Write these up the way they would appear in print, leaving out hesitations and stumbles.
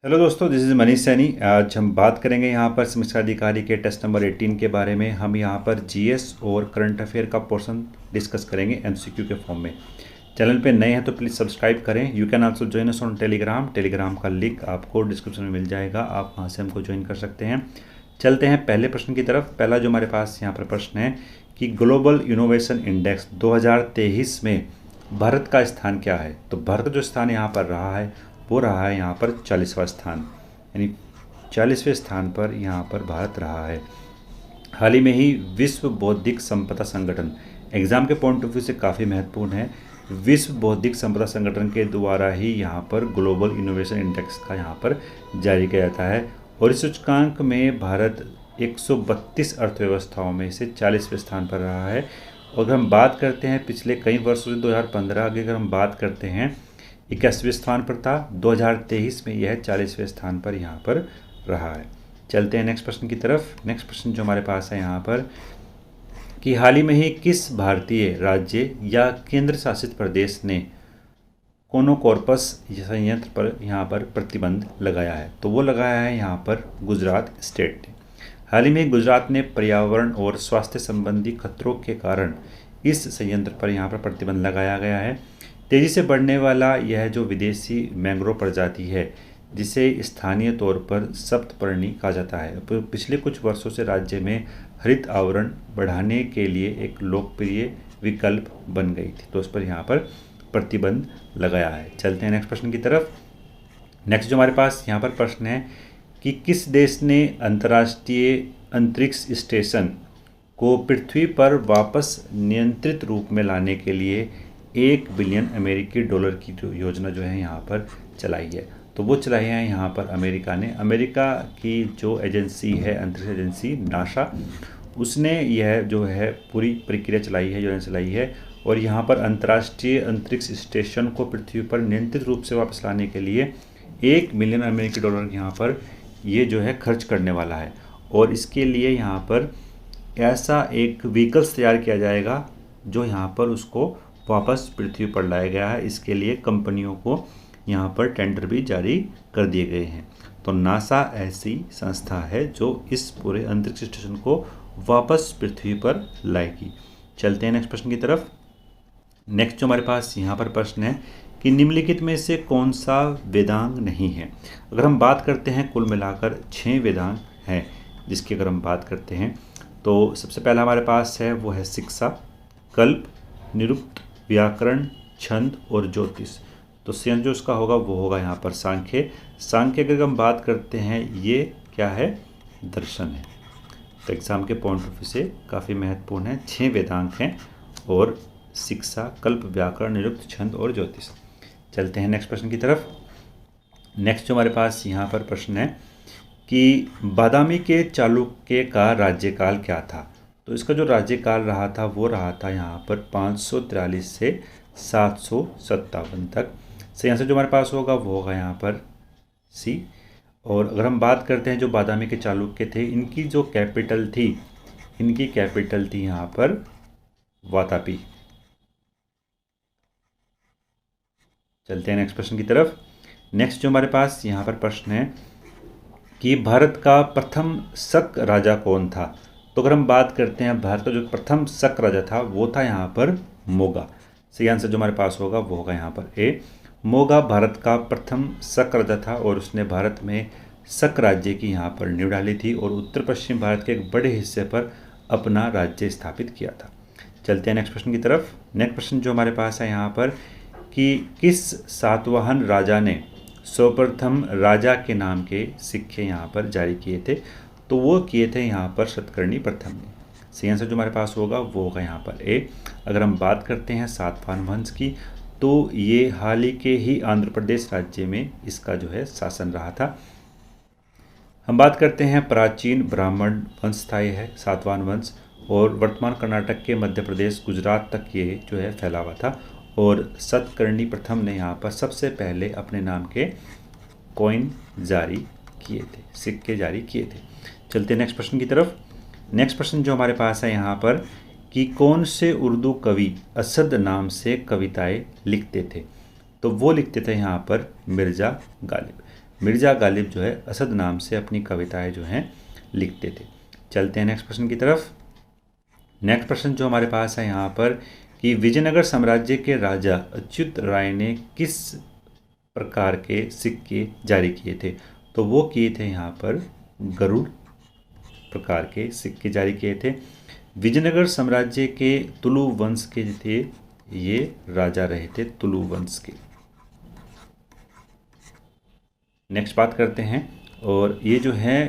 Hello दोस्तों, this is Manish Saini. आज हम बात करेंगे यहाँ पर सेमेस्टर अधिकारी के टेस्ट नंबर 18 के बारे में। हम यहाँ पर जीएस और करंट अफेयर का पोर्शन डिस्कस करेंगे एमसीक्यू के फॉर्म में। चैनल पे नए हैं तो प्लीज़ सब्सक्राइब करें। You can also join us on Telegram का लिंक आपको डिस्क्रिप्शन में मिल जाएगा, आप वहाँ से हमको ज्वाइन कर सकते हैं। चलते हैं पहले प्रश्न की तरफ। पहला जो हमारे पास यहाँ पर प्रश्न है कि ग्लोबल इनोवेशन इंडेक्स 2023 में भारत का स्थान क्या है। तो भारत जो स्थान यहाँ पर रहा है वो रहा है यहाँ पर 40वां स्थान, यानी 40वें स्थान पर यहाँ पर भारत रहा है। हाल ही में ही विश्व बौद्धिक संपदा संगठन, एग्ज़ाम के पॉइंट ऑफ व्यू से काफ़ी महत्वपूर्ण है, विश्व बौद्धिक संपदा संगठन के द्वारा ही यहाँ पर ग्लोबल इनोवेशन इंडेक्स का यहाँ पर जारी किया जाता है। और इस सूचकांक में भारत 132 अर्थव्यवस्थाओं में से 40वें स्थान पर रहा है। और अगर हम बात करते हैं पिछले कई वर्षों से 2015 की अगर हम बात करते हैं 81वें स्थान पर था, 2023 में यह 40वें स्थान पर यहाँ पर रहा है। चलते हैं नेक्स्ट प्रश्न की तरफ। नेक्स्ट प्रश्न जो हमारे पास है यहाँ पर कि हाल ही में ही किस भारतीय राज्य या केंद्र शासित प्रदेश ने कोनोकॉर्पस संयंत्र पर यहाँ पर प्रतिबंध लगाया है। तो वो लगाया है यहाँ पर गुजरात स्टेट ने। हाल ही में गुजरात ने पर्यावरण और स्वास्थ्य संबंधी खतरों के कारण इस संयंत्र पर यहाँ पर प्रतिबंध लगाया गया है। तेज़ी से बढ़ने वाला यह जो विदेशी मैंग्रोव प्रजाति है, जिसे स्थानीय तौर पर सप्तपर्णी कहा जाता है, पिछले कुछ वर्षों से राज्य में हरित आवरण बढ़ाने के लिए एक लोकप्रिय विकल्प बन गई थी, तो उस पर यहाँ पर प्रतिबंध लगाया है। चलते हैं नेक्स्ट प्रश्न की तरफ। नेक्स्ट जो हमारे पास यहाँ पर प्रश्न है कि किस देश ने अंतर्राष्ट्रीय अंतरिक्ष स्टेशन को पृथ्वी पर वापस नियंत्रित रूप में लाने के लिए $1 बिलियन अमेरिकी डॉलर की जो योजना जो है यहाँ पर चलाई है। तो वो चलाई है यहाँ पर अमेरिका ने। अमेरिका की जो एजेंसी है, अंतरिक्ष एजेंसी नासा, उसने यह जो है पूरी प्रक्रिया चलाई है, योजना चलाई है। और यहाँ पर अंतर्राष्ट्रीय अंतरिक्ष स्टेशन को पृथ्वी पर नियंत्रित रूप से वापस लाने के लिए $1 बिलियन अमेरिकी डॉलर यहाँ पर ये जो है खर्च करने वाला है। और इसके लिए यहाँ पर ऐसा एक व्हीकल्स तैयार किया जाएगा जो यहाँ पर उसको वापस पृथ्वी पर लाया गया है। इसके लिए कंपनियों को यहाँ पर टेंडर भी जारी कर दिए गए हैं। तो नासा ऐसी संस्था है जो इस पूरे अंतरिक्ष स्टेशन को वापस पृथ्वी पर लाएगी। चलते हैं नेक्स्ट प्रश्न की तरफ। नेक्स्ट जो हमारे पास यहाँ पर प्रश्न है कि निम्नलिखित में से कौन सा वेदांग नहीं है। अगर हम बात करते हैं कुल मिलाकर 6 वेदांग हैं जिसकी अगर हम बात करते हैं तो सबसे पहला हमारे पास है वो है शिक्षा, कल्प, निरुक्त, व्याकरण, छंद और ज्योतिष। तो संयंत्र जो इसका होगा वो होगा यहाँ पर सांख्य। सांख्य की अगर हम बात करते हैं ये क्या है, दर्शन है। तो एग्जाम के पॉइंट ऑफ व्यू से काफ़ी महत्वपूर्ण है। 6 वेदांग हैं और शिक्षा, कल्प, व्याकरण, निरुक्त, छंद और ज्योतिष। चलते हैं नेक्स्ट प्रश्न की तरफ। नेक्स्ट जो हमारे पास यहाँ पर प्रश्न है कि बादामी के चालुक्य का राज्यकाल क्या था। तो इसका जो राज्यकाल रहा था वो रहा था यहाँ पर 543 से 757 तक। से यहाँ से जो हमारे पास होगा वो होगा यहाँ पर सी। और अगर हम बात करते हैं जो बादामी के चालुक्य थे, इनकी जो कैपिटल थी यहाँ पर वातापी। चलते हैं नेक्स्ट प्रश्न की तरफ। नेक्स्ट जो हमारे पास यहाँ पर प्रश्न है कि भारत का प्रथम शक राजा कौन था। तो अगर हम बात करते हैं भारत का जो प्रथम शक राजा था वो था यहाँ पर मोगा। सही आंसर जो हमारे पास होगा वो होगा यहाँ पर ए। मोगा भारत का प्रथम शक राजा था और उसने भारत में शक राज्य की यहाँ पर नींव डाली थी और उत्तर पश्चिम भारत के एक बड़े हिस्से पर अपना राज्य स्थापित किया था। चलते हैं नेक्स्ट प्रश्न की तरफ। नेक्स्ट प्रश्न जो हमारे पास है यहाँ पर कि किस सातवाहन राजा ने सर्वप्रथम राजा के नाम के सिक्के यहाँ पर जारी किए थे। तो वो किए थे यहाँ पर सतकर्णी प्रथम ने। सही आंसर जो हमारे पास होगा वो होगा यहाँ पर ए। अगर हम बात करते हैं सातवाहन वंश की तो ये हाल ही के ही आंध्र प्रदेश राज्य में इसका जो है शासन रहा था। हम बात करते हैं प्राचीन ब्राह्मण वंश था यह सातवाहन वंश, और वर्तमान कर्नाटक के मध्य प्रदेश, गुजरात तक ये जो है फैला हुआ था। और सतकर्णी प्रथम ने यहाँ पर सबसे पहले अपने नाम के कॉइन जारी किए थे, सिक्के जारी किए थे। चलते हैं नेक्स्ट प्रश्न की तरफ। नेक्स्ट प्रश्न जो हमारे पास है यहाँ पर कि कौन से उर्दू कवि असद नाम से कविताएं लिखते थे। तो वो लिखते थे यहाँ पर मिर्ज़ा गालिब। मिर्ज़ा गालिब जो है असद नाम से अपनी कविताएं जो हैं लिखते थे। चलते हैं नेक्स्ट प्रश्न की तरफ। नेक्स्ट प्रश्न जो हमारे पास है यहाँ पर कि विजयनगर साम्राज्य के राजा अच्युत राय ने किस प्रकार के सिक्के जारी किए थे? तो वो किए थे यहाँ पर गरुड़ प्रकार के सिक्के जारी किए थे। विजयनगर साम्राज्य के तुलु वंश के थे, ये राजा रहे थे तुलु वंश के। नेक्स्ट बात करते हैं, और ये जो है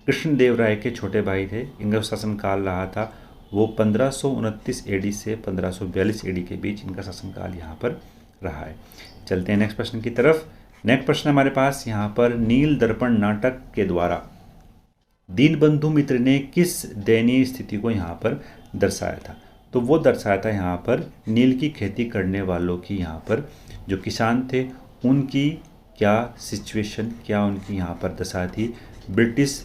कृष्णदेव राय के छोटे भाई थे, इनका शासनकाल रहा था वो 1529 एडी से 1542 एडी के बीच इनका शासनकाल यहाँ पर रहा है। चलते हैं नेक्स्ट प्रश्न की तरफ। नेक्स्ट प्रश्न हमारे पास यहाँ पर नील दर्पण नाटक के द्वारा दीनबंधु मित्र ने किस दयनीय स्थिति को यहाँ पर दर्शाया था? तो वो दर्शाया था यहाँ पर नील की खेती करने वालों की, यहाँ पर जो किसान थे उनकी क्या सिचुएशन, क्या उनकी यहाँ पर दशा थी ब्रिटिश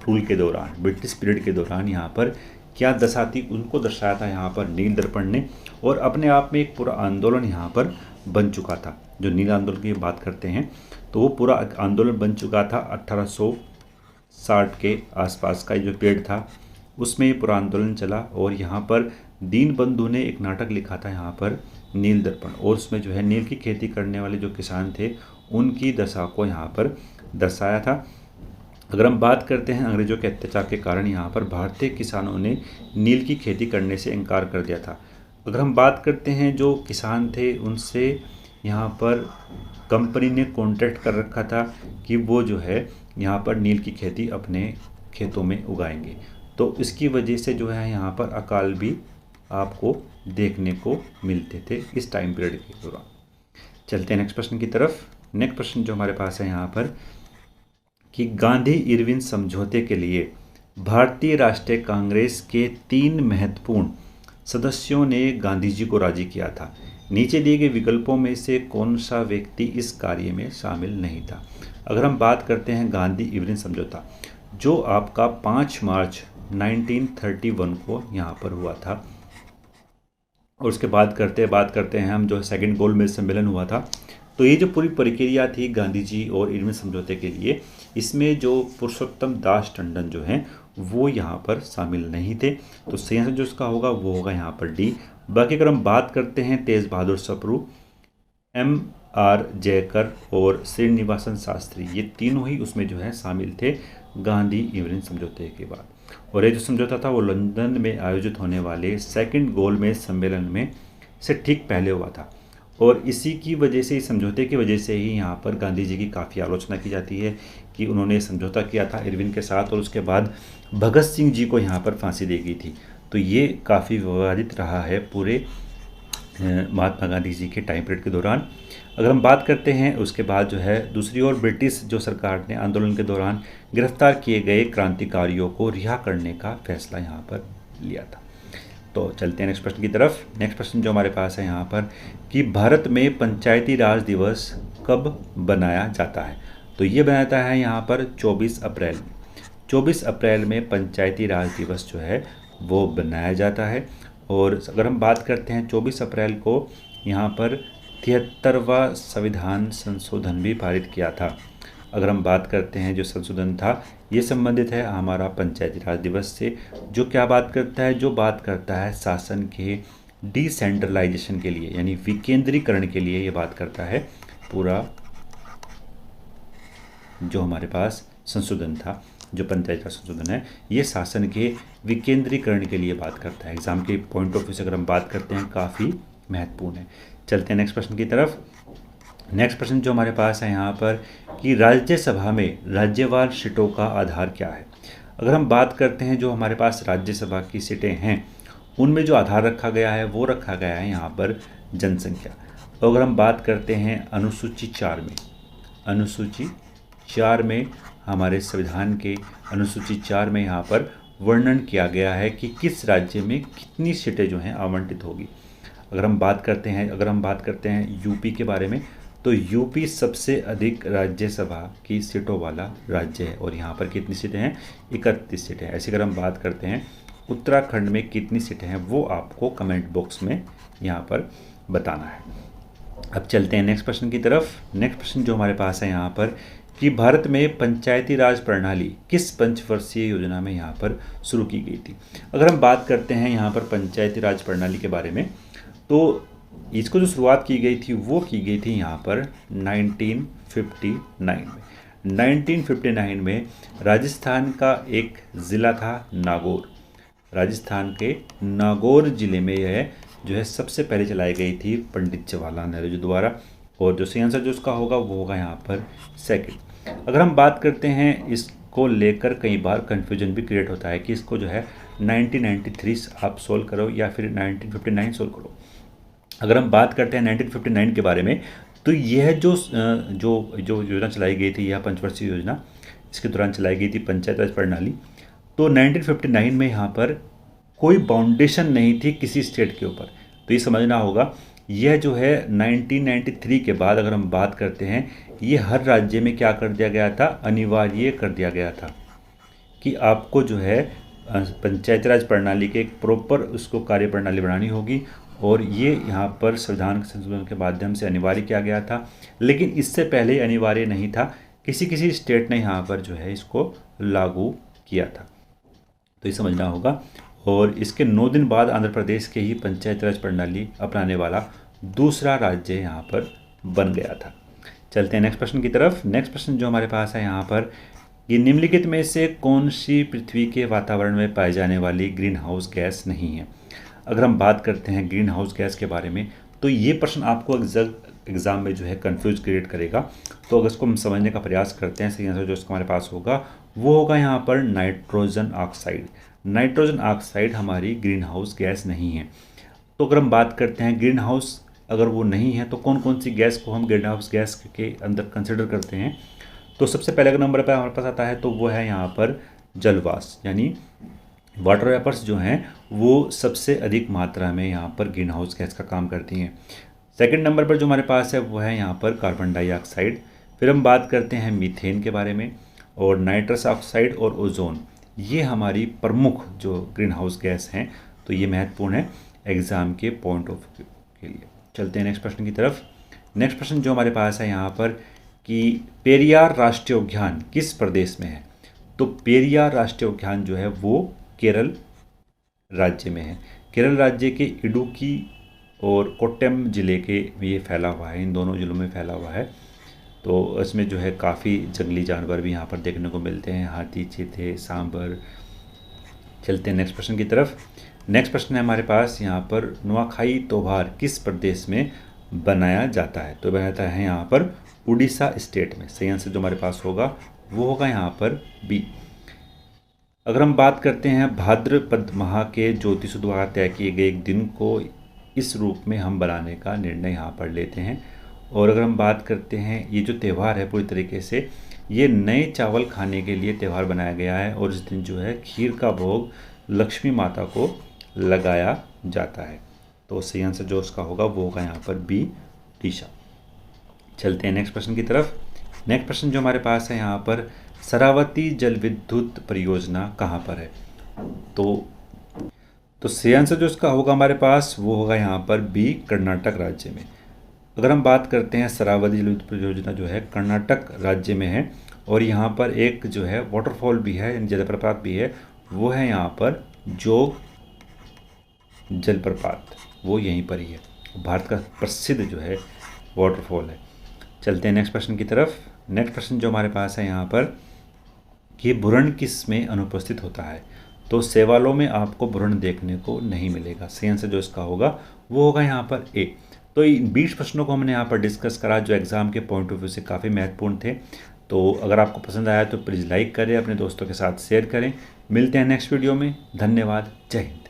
रूल के दौरान, ब्रिटिश पीरियड के दौरान यहाँ पर क्या दशा थी, उनको दर्शाया था यहाँ पर नील दर्पण ने। और अपने आप में एक पूरा आंदोलन यहाँ पर बन चुका था। जो नील आंदोलन की बात करते हैं तो वो पूरा आंदोलन बन चुका था 1860 के आसपास का जो पीरियड था, उसमें ये पूरा आंदोलन चला। और यहाँ पर दीनबंधु ने एक नाटक लिखा था यहाँ पर नील दर्पण, और उसमें जो है नील की खेती करने वाले जो किसान थे उनकी दशा को यहाँ पर दर्शाया था। अगर हम बात करते हैं अंग्रेज़ों के अत्याचार के कारण यहाँ पर भारतीय किसानों ने नील की खेती करने से इनकार कर दिया था। अगर हम बात करते हैं जो किसान थे उनसे यहाँ पर कंपनी ने कॉन्ट्रैक्ट कर रखा था कि वो जो है यहाँ पर नील की खेती अपने खेतों में उगाएंगे, तो इसकी वजह से जो है यहाँ पर अकाल भी आपको देखने को मिलते थे इस टाइम पीरियड के दौरान। चलते हैं नेक्स्ट प्रश्न की तरफ। नेक्स्ट प्रश्न जो हमारे पास है यहाँ पर कि गांधी इरविन समझौते के लिए भारतीय राष्ट्रीय कांग्रेस के 3 महत्वपूर्ण सदस्यों ने गांधी जी को राजी किया था। नीचे दिए गए विकल्पों में से कौन सा व्यक्ति इस कार्य में शामिल नहीं था? अगर हम बात करते हैं गांधी इरविन समझौता, जो आपका 5 मार्च 1931 को यहाँ पर हुआ था, और उसके बात करते हैं हम जो सेकंड गोलमेज सम्मेलन हुआ था। तो ये जो पूरी प्रक्रिया थी गांधी जी और इरविन समझौते के लिए, इसमें जो पुरुषोत्तम दास टंडन जो हैं वो यहाँ पर शामिल नहीं थे। तो सही आंसर जो इसका होगा वो होगा यहाँ पर डी। बाकी अगर हम बात करते हैं तेज बहादुर सप्रू, M.R. जयकर और श्रीनिवासन शास्त्री, ये तीनों ही उसमें जो है शामिल थे गांधी इरविन समझौते के बाद। और ये जो समझौता था वो लंदन में आयोजित होने वाले सेकंड गोलमेज सम्मेलन में से ठीक पहले हुआ था। और इसी की वजह से, इस समझौते की वजह से ही यहाँ पर गांधी जी की काफ़ी आलोचना की जाती है कि उन्होंने समझौता किया था इरविन के साथ, और उसके बाद भगत सिंह जी को यहाँ पर फांसी दी गई थी। तो ये काफ़ी विवादित रहा है पूरे महात्मा गांधी जी के टाइम पीरियड के दौरान। अगर हम बात करते हैं उसके बाद जो है दूसरी ओर ब्रिटिश जो सरकार ने आंदोलन के दौरान गिरफ्तार किए गए क्रांतिकारियों को रिहा करने का फैसला यहाँ पर लिया था। तो चलते हैं नेक्स्ट प्रश्न की तरफ। नेक्स्ट प्रश्न जो हमारे पास है यहाँ पर कि भारत में पंचायती राज दिवस कब बनाया जाता है? तो ये बनाया जाता है यहाँ पर 24 अप्रैल। 24 अप्रैल में पंचायती राज दिवस जो है वो बनाया जाता है। और अगर हम बात करते हैं 24 अप्रैल को यहाँ पर 73वां संविधान संशोधन भी पारित किया था। अगर हम बात करते हैं जो संशोधन था ये संबंधित है हमारा पंचायती राज दिवस से, जो क्या बात करता है, जो बात करता है शासन के डिसेंट्रलाइजेशन के लिए, यानी विकेंद्रीकरण के लिए ये बात करता है। पूरा जो हमारे पास संशोधन था, जो पंचायत राज संशोधन है, ये शासन के विकेंद्रीकरण के लिए बात करता है। एग्जाम के पॉइंट ऑफ व्यू से अगर हम बात करते हैं काफ़ी महत्वपूर्ण है। चलते हैं नेक्स्ट प्रश्न की तरफ। नेक्स्ट प्रश्न जो हमारे पास है यहाँ पर कि राज्यसभा में राज्यवार सीटों का आधार क्या है? अगर हम बात करते हैं जो हमारे पास राज्यसभा की सीटें हैं उनमें जो आधार रखा गया है वो रखा गया है यहाँ पर जनसंख्या। तो अगर हम बात करते हैं अनुसूची 4 में, अनुसूची 4 में हमारे संविधान के अनुसूची 4 में यहाँ पर वर्णन किया गया है कि किस राज्य में कितनी सीटें जो हैं आवंटित होगी। अगर हम बात करते हैं यूपी के बारे में, तो यूपी सबसे अधिक राज्यसभा की सीटों वाला राज्य है और यहाँ पर कितनी सीटें हैं? 31 सीटें। ऐसे अगर हम बात करते हैं उत्तराखंड में कितनी सीटें हैं वो आपको कमेंट बॉक्स में यहाँ पर बताना है। अब चलते हैं नेक्स्ट प्रश्न की तरफ। नेक्स्ट प्रश्न जो हमारे पास है यहाँ पर कि भारत में पंचायती राज प्रणाली किस पंचवर्षीय योजना में यहाँ पर शुरू की गई थी। अगर हम बात करते हैं यहाँ पर पंचायती राज प्रणाली के बारे में, तो इसको जो शुरुआत की गई थी वो की गई थी यहाँ पर 1959 में। 1959 में राजस्थान का एक ज़िला था नागौर। राजस्थान के नागौर ज़िले में यह जो है सबसे पहले चलाई गई थी पंडित जवाहरलाल नेहरू जी द्वारा, और जो सही आंसर जो उसका होगा वो होगा यहाँ पर सेकंड। अगर हम बात करते हैं, इसको लेकर कई बार कन्फ्यूजन भी क्रिएट होता है कि इसको जो है 1993 आप सोल्व करो या फिर 1959 सोल्व करो। अगर हम बात करते हैं 1959 के बारे में, तो यह जो योजना चलाई गई थी, यह पंचवर्षीय योजना, इसके दौरान चलाई गई थी पंचायत राज प्रणाली। तो 1959 में यहाँ पर कोई बाउंडेशन नहीं थी किसी स्टेट के ऊपर, तो ये समझना होगा। यह जो है 1993 के बाद अगर हम बात करते हैं, ये हर राज्य में क्या कर दिया गया था, अनिवार्य कर दिया गया था कि आपको जो है पंचायती राज प्रणाली के एक प्रॉपर उसको कार्य प्रणाली बनानी होगी, और ये यहाँ पर संविधान संशोधन के माध्यम से अनिवार्य किया गया था। लेकिन इससे पहले अनिवार्य नहीं था, किसी स्टेट ने यहाँ पर जो है इसको लागू किया था, तो ये समझना होगा। और इसके 9 दिन बाद आंध्र प्रदेश के ही पंचायती राज प्रणाली अपनाने वाला दूसरा राज्य यहाँ पर बन गया था। चलते हैं नेक्स्ट प्रश्न की तरफ। नेक्स्ट प्रश्न जो हमारे पास है यहाँ पर, ये निम्नलिखित में से कौन सी पृथ्वी के वातावरण में पाई जाने वाली ग्रीन हाउस गैस नहीं है। अगर हम बात करते हैं ग्रीन हाउस गैस के बारे में, तो ये प्रश्न आपको एग्ज़ाम में जो है कंफ्यूज क्रिएट करेगा। तो अगर इसको हम समझने का प्रयास करते हैं, सही आंसर जो इसका हमारे पास होगा वो होगा यहाँ पर नाइट्रोजन ऑक्साइड। नाइट्रोजन ऑक्साइड हमारी ग्रीन हाउस गैस नहीं है। तो अगर हम बात करते हैं ग्रीन हाउस अगर वो नहीं है, तो कौन कौन सी गैस को हम ग्रीन हाउस गैस के अंदर कंसिडर करते हैं, तो सबसे पहले अगर नंबर पर हमारे पास आता है तो वो है यहाँ पर जलवाष्प, यानी वाटर वेपर्स जो हैं वो सबसे अधिक मात्रा में यहाँ पर ग्रीन हाउस गैस का काम करती हैं। सेकंड नंबर पर जो हमारे पास है वो है यहाँ पर कार्बन डाइऑक्साइड। फिर हम बात करते हैं मीथेन के बारे में, और नाइट्रस ऑक्साइड और ओजोन, ये हमारी प्रमुख जो ग्रीन हाउस गैस हैं। तो ये महत्वपूर्ण है एग्ज़ाम के पॉइंट ऑफ व्यू के लिए। चलते हैं नेक्स्ट प्रश्न की तरफ। नेक्स्ट प्रश्न जो हमारे पास है यहाँ पर कि पेरियार राष्ट्रीय उद्यान किस प्रदेश में है। तो पेरियार राष्ट्रीय उद्यान जो है वो केरल राज्य में है। केरल राज्य के इडुक्की और कोट्टयम ज़िले के में ये फैला हुआ है, इन दोनों ज़िलों में फैला हुआ है। तो इसमें जो है काफ़ी जंगली जानवर भी यहाँ पर देखने को मिलते हैं, हाथी, चीते, सांबर। चलते हैं नेक्स्ट प्रश्न की तरफ। नेक्स्ट प्रश्न है हमारे पास यहाँ पर, नुआखाई त्योहार किस प्रदेश में बनाया जाता है। तो बनाया जाता है यहाँ पर उड़ीसा स्टेट में। सही आंसर जो हमारे पास होगा वो होगा यहाँ पर बी। अगर हम बात करते हैं भाद्रपद माह के ज्योतिष द्वारा तय किए गए एक दिन को इस रूप में हम बनाने का निर्णय यहाँ पर लेते हैं। और अगर हम बात करते हैं, ये जो त्यौहार है पूरी तरीके से ये नए चावल खाने के लिए त्यौहार बनाया गया है, और इस दिन जो है खीर का भोग लक्ष्मी माता को लगाया जाता है। तो सही आंसर जो उसका होगा वो होगा यहाँ पर बी, उड़ीसा। चलते हैं नेक्स्ट प्रश्न की तरफ। नेक्स्ट प्रश्न जो हमारे पास है यहाँ पर, शरावती जल विद्युत परियोजना कहाँ पर है। तो सही आंसर जो इसका होगा हमारे पास वो होगा यहाँ पर बी, कर्नाटक राज्य में। अगर हम बात करते हैं, शरावती जल विद्युत परियोजना जो है कर्नाटक राज्य में है, और यहाँ पर एक जो है वाटरफॉल भी है, यानी जलप्रपात भी है, वो है यहाँ पर जोग जलप्रपात, वो यहीं पर ही है। भारत का प्रसिद्ध जो है वाटरफॉल है। चलते हैं नेक्स्ट प्रश्न की तरफ। नेक्स्ट प्रश्न जो हमारे पास है यहाँ पर, कि भ्रूण किस में अनुपस्थित होता है। तो शैवालों में आपको भ्रूण देखने को नहीं मिलेगा। सही आंसर जो इसका होगा वो होगा यहाँ पर ए। तो इन 20 प्रश्नों को हमने यहाँ पर डिस्कस करा जो एग्ज़ाम के पॉइंट ऑफ व्यू से काफ़ी महत्वपूर्ण थे। तो अगर आपको पसंद आया तो प्लीज़ लाइक करें, अपने दोस्तों के साथ शेयर करें। मिलते हैं नेक्स्ट वीडियो में। धन्यवाद। जय हिंद।